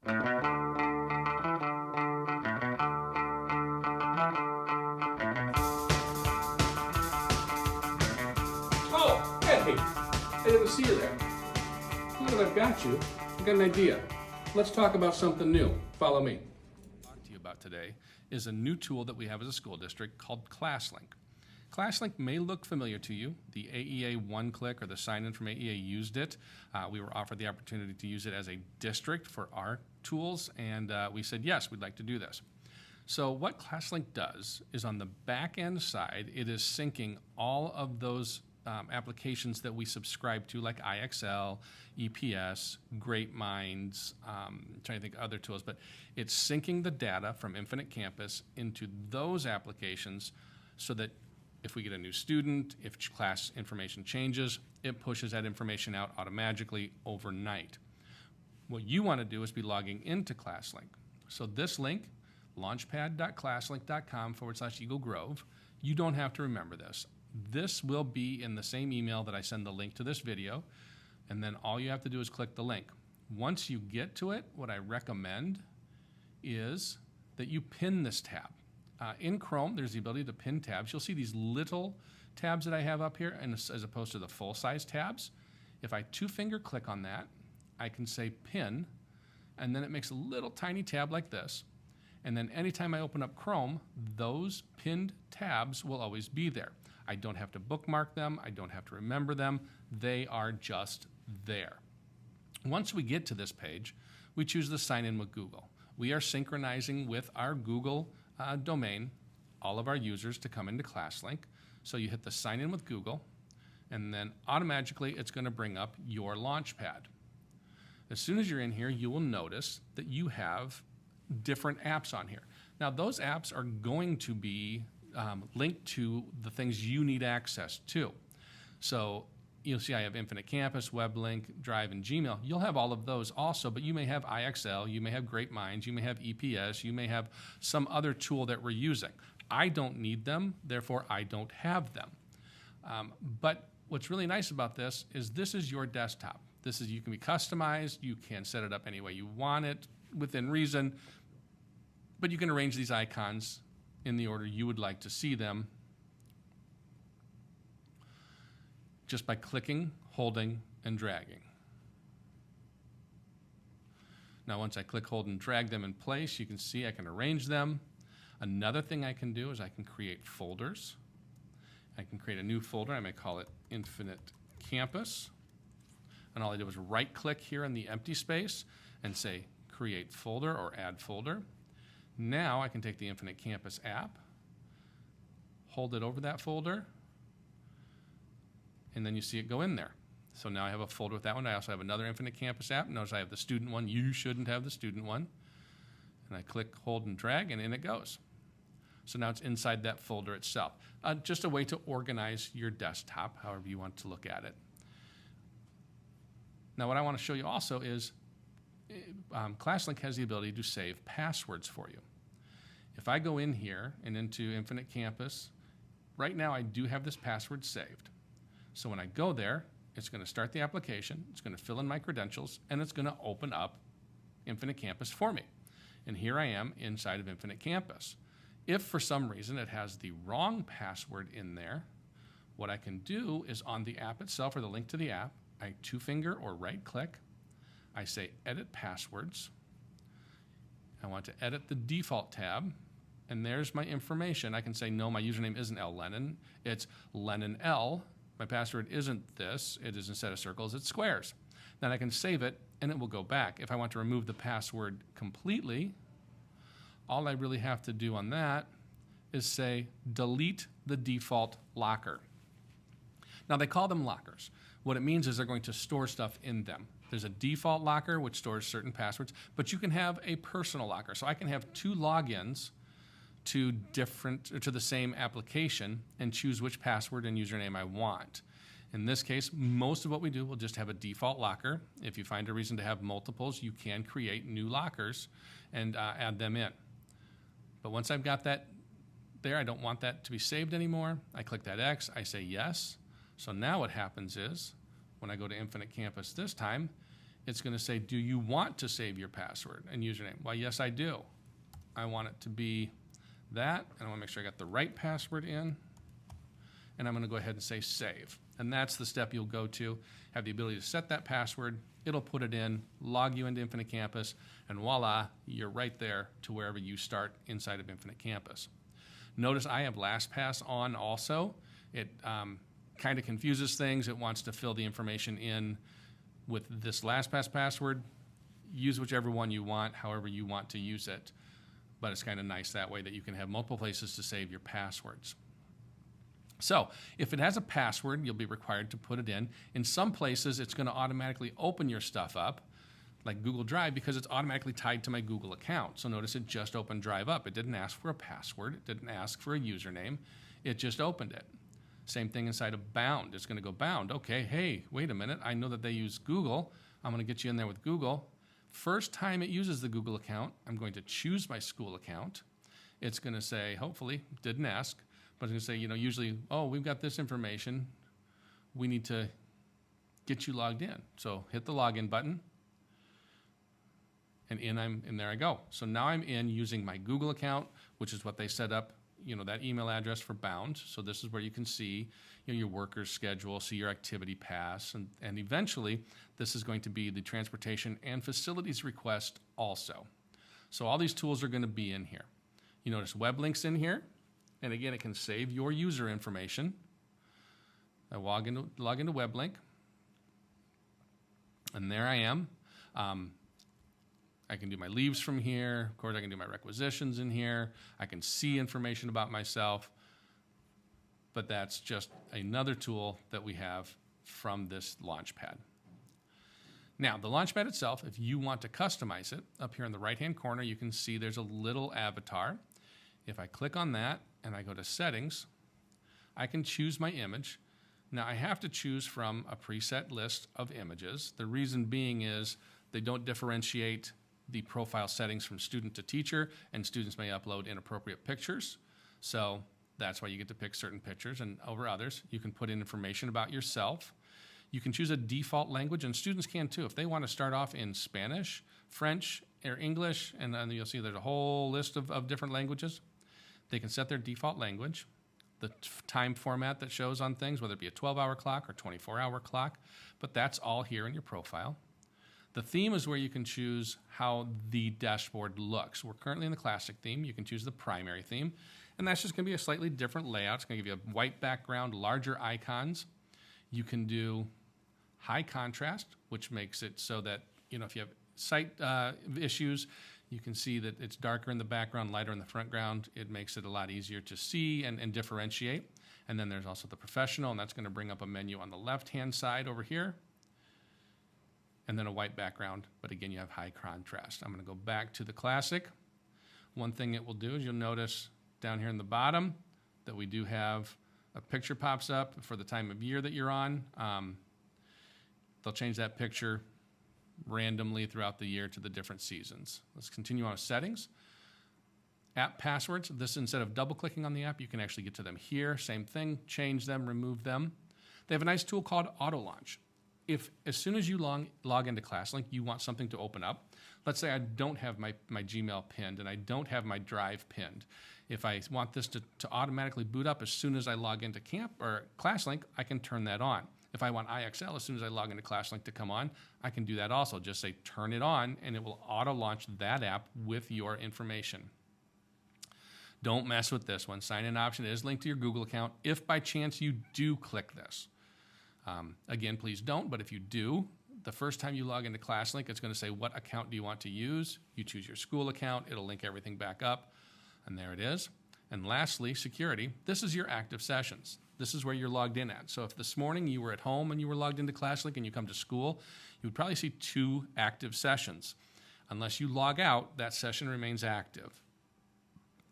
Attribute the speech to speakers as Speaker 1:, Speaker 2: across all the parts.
Speaker 1: Oh, hey, I didn't see you there. Now that I've got you, I've got an idea. Let's talk about something new. Follow me. Talk to you about today is a new tool that we have as a school district called Classlink. Classlink may look familiar to you. The AEA one-click or the sign-in from AEA used it. We were offered the opportunity to use it as a district for our tools, and we said, yes, we'd like to do this. So what Classlink does is on the back-end side, it is syncing all of those applications that we subscribe to, like IXL, EPS, Great Minds, I'm trying to think of other tools, but it's syncing the data from Infinite Campus into those applications so that if we get a new student, if class information changes, it pushes that information out automatically overnight. What you want to do is be logging into Classlink. So this link, launchpad.classlink.com/Eagle Grove, you don't have to remember this. This will be in the same email that I send the link to this video, and then all you have to do is click the link. Once you get to it, what I recommend is that you pin this tab. In Chrome, there's the ability to pin tabs. You'll see these little tabs that I have up here, and as opposed to the full-size tabs. If I two-finger click on that, I can say pin, and then it makes a little tiny tab like this. And then anytime I open up Chrome, those pinned tabs will always be there. I don't have to bookmark them. I don't have to remember them. They are just there. Once we get to this page, we choose the sign in with Google. We are synchronizing with our Google domain, all of our users to come into Classlink. So you hit the sign in with Google, and then automatically it's going to bring up your Launchpad. As soon as you're in here, you will notice that you have different apps on here. Now, those apps are going to be linked to the things you need access to. So you'll see I have Infinite Campus, WebLink, Drive, and Gmail. You'll have all of those also, but you may have IXL, you may have Great Minds, you may have EPS, you may have some other tool that we're using. I don't need them, therefore I don't have them. But what's really nice about this is your desktop. You can be customized, you can set it up any way you want it within reason, but you can arrange these icons in the order you would like to see them just by clicking, holding, and dragging. Now once I click, hold, and drag them in place, you can see I can arrange them. Another thing I can do is I can create folders. I can create a new folder. I may call it Infinite Campus. And all I do is right-click here in the empty space and say Create Folder or Add Folder. Now I can take the Infinite Campus app, hold it over that folder, and then you see it go in there. So now I have a folder with that one. I also have another Infinite Campus app. Notice I have the student one. You shouldn't have the student one. And I click, hold, and drag, and in it goes. So now it's inside that folder itself. Just a way to organize your desktop, however you want to look at it. Now what I want to show you also is Classlink has the ability to save passwords for you. If I go in here and into Infinite Campus, right now I do have this password saved. So when I go there, it's going to start the application, it's going to fill in my credentials, and it's going to open up Infinite Campus for me. And here I am inside of Infinite Campus. If for some reason it has the wrong password in there, what I can do is on the app itself or the link to the app, I two-finger or right-click, I say Edit Passwords. I want to edit the default tab, and there's my information. I can say, no, my username isn't L Lennon, it's Lennon L. My password isn't this, it is instead of circles, it's squares. Then I can save it, and it will go back. If I want to remove the password completely, all I really have to do on that is say, delete the default locker. Now, they call them lockers. What it means is they're going to store stuff in them. There's a default locker which stores certain passwords, but you can have a personal locker. So I can have two logins to the same application and choose which password and username I want. In this case, most of what we do will just have a default locker. If you find a reason to have multiples, you can create new lockers and add them in. But once I've got that there, I don't want that to be saved anymore. I click that X, I say yes. So now what happens is, when I go to Infinite Campus this time, it's going to say, do you want to save your password and username? Well, yes, I do. I want it to be that, and I want to make sure I got the right password in, and I'm going to go ahead and say save. And that's the step you'll go to, have the ability to set that password, it'll put it in, log you into Infinite Campus, and voila, you're right there to wherever you start inside of Infinite Campus. Notice I have LastPass on also. It kind of confuses things. It wants to fill the information in with this LastPass password. Use whichever one you want, however you want to use it. But it's kind of nice that way that you can have multiple places to save your passwords. So if it has a password, you'll be required to put it in. In some places, it's going to automatically open your stuff up, like Google Drive, because it's automatically tied to my Google account. So notice it just opened Drive up. It didn't ask for a password. It didn't ask for a username. It just opened it. Same thing inside of Bound. It's going to go Bound. Okay, hey, wait a minute. I know that they use Google. I'm going to get you in there with Google. First time it uses the Google account, I'm going to choose my school account. It's going to say, hopefully, didn't ask, but it's going to say, you know, usually, oh, we've got this information. We need to get you logged in. So hit the login button, and there I go. So now I'm in using my Google account, which is what they set up, you know, that email address for Bound. So this is where you can see, you know, your worker's schedule, see your activity pass, and eventually this is going to be the transportation and facilities request also. So all these tools are going to be in here. You notice web links in here, and again, it can save your user information. I log into WebLink, and there I am. I can do my leaves from here. Of course, I can do my requisitions in here. I can see information about myself. But that's just another tool that we have from this Launchpad. Now, the Launchpad itself, if you want to customize it, up here in the right-hand corner, you can see there's a little avatar. If I click on that and I go to Settings, I can choose my image. Now, I have to choose from a preset list of images. The reason being is they don't differentiate the profile settings from student to teacher, and students may upload inappropriate pictures. So that's why you get to pick certain pictures, and over others, you can put in information about yourself. You can choose a default language, and students can too. If they want to start off in Spanish, French, or English, and then you'll see there's a whole list of different languages, they can set their default language, the time format that shows on things, whether it be a 12-hour clock or 24-hour clock, but that's all here in your profile. The theme is where you can choose how the dashboard looks. We're currently in the Classic theme. You can choose the primary theme, and that's just going to be a slightly different layout. It's going to give you a white background, larger icons. You can do high contrast, which makes it so that, you know, if you have sight issues, you can see that it's darker in the background, lighter in the front ground. It makes it a lot easier to see and differentiate. And then there's also the professional, and that's going to bring up a menu on the left-hand side over here. And then a white background, but again, you have high contrast. I'm going to go back to the Classic. One thing it will do is you'll notice down here in the bottom that we do have a picture pops up for the time of year that you're on. They'll change that picture randomly throughout the year to the different seasons. Let's continue on with settings. App passwords. This, instead of double-clicking on the app, you can actually get to them here. Same thing, change them, remove them. They have a nice tool called Auto Launch. If as soon as you log into Classlink, you want something to open up, let's say I don't have my Gmail pinned and I don't have my Drive pinned. If I want this to automatically boot up as soon as I log into Classlink, I can turn that on. If I want IXL as soon as I log into Classlink to come on, I can do that also. Just say turn it on, and it will auto-launch that app with your information. Don't mess with this one. Sign-in option is linked to your Google account if by chance you do click this. Again, please don't, but if you do, the first time you log into Classlink, it's going to say, what account do you want to use? You choose your school account. It'll link everything back up, and there it is. And lastly, security. This is your active sessions. This is where you're logged in at. So if this morning you were at home and you were logged into Classlink and you come to school, you would probably see 2 active sessions. Unless you log out, that session remains active.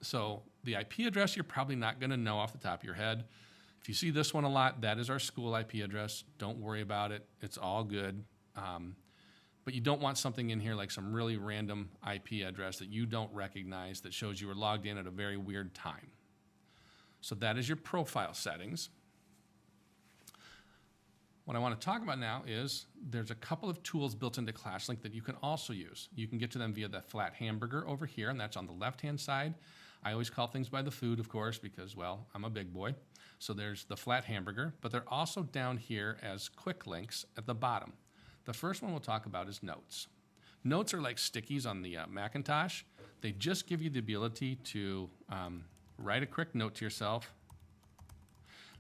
Speaker 1: So the IP address you're probably not going to know off the top of your head. If you see this one a lot, that is our school IP address. Don't worry about it. It's all good. But you don't want something in here like some really random IP address that you don't recognize that shows you were logged in at a very weird time. So that is your profile settings. What I want to talk about now is there's a couple of tools built into Classlink that you can also use. You can get to them via the flat hamburger over here, and that's on the left-hand side. I always call things by the food, of course, because, well, I'm a big boy. So there's the flat hamburger, but they're also down here as quick links at the bottom. The first one we'll talk about is notes. Notes are like stickies on the Macintosh. They just give you the ability to write a quick note to yourself,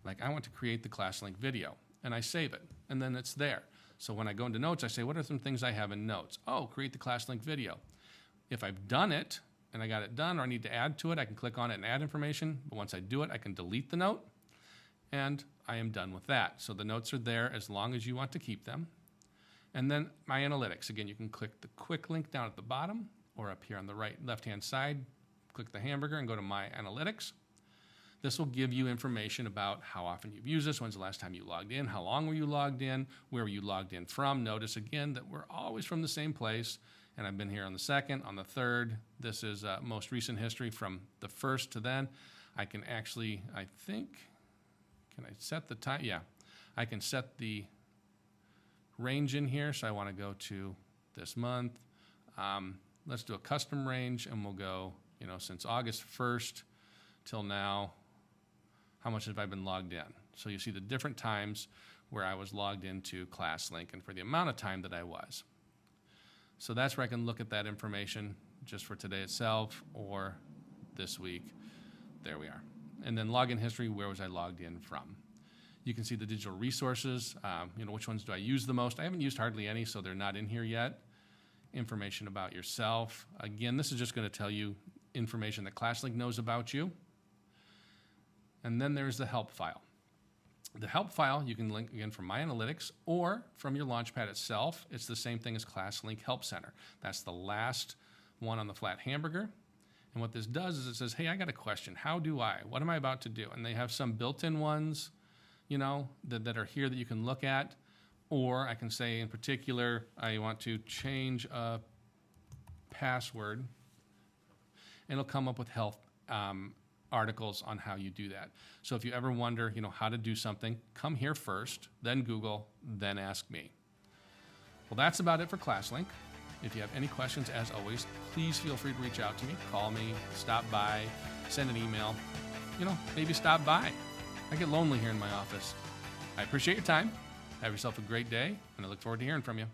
Speaker 1: like I want to create the Classlink video, and I save it, and then it's there. So when I go into notes, I say, what are some things I have in notes? Oh, create the Classlink video. If I've done it, and I got it done, or I need to add to it, I can click on it and add information, but once I do it, I can delete the note, and I am done with that. So the notes are there as long as you want to keep them. And then my analytics. Again, you can click the quick link down at the bottom, or up here on the left-hand side, click the hamburger and go to my analytics. This will give you information about how often you've used this, when's the last time you logged in, how long were you logged in, where were you logged in from. Notice again that we're always from the same place, and I've been here on the 2nd, on the 3rd. This is most recent history from the 1st to then. I can actually, I think, can I set the time? Yeah, I can set the range in here, so I want to go to this month. Let's do a custom range, and we'll go, since August 1st till now, how much have I been logged in? So you see the different times where I was logged into Classlink and for the amount of time that I was. So that's where I can look at that information just for today itself or this week. There we are. And then login history, where was I logged in from? You can see the digital resources, which ones do I use the most? I haven't used hardly any, so they're not in here yet. Information about yourself. Again, this is just going to tell you information that Classlink knows about you. And then there's the help file. The help file you can link again from My Analytics or from your Launchpad itself. It's the same thing as Classlink Help Center. That's the last one on the flat hamburger. And what this does is it says, hey, I got a question. How do I? What am I about to do? And they have some built-in ones, that are here that you can look at. Or I can say in particular, I want to change a password. And it'll come up with help articles on how you do that. So if you ever wonder, how to do something, come here first, then Google, then ask me. Well, that's about it for Classlink. If you have any questions, as always, please feel free to reach out to me, call me, stop by, send an email, maybe stop by. I get lonely here in my office. I appreciate your time. Have yourself a great day, and I look forward to hearing from you.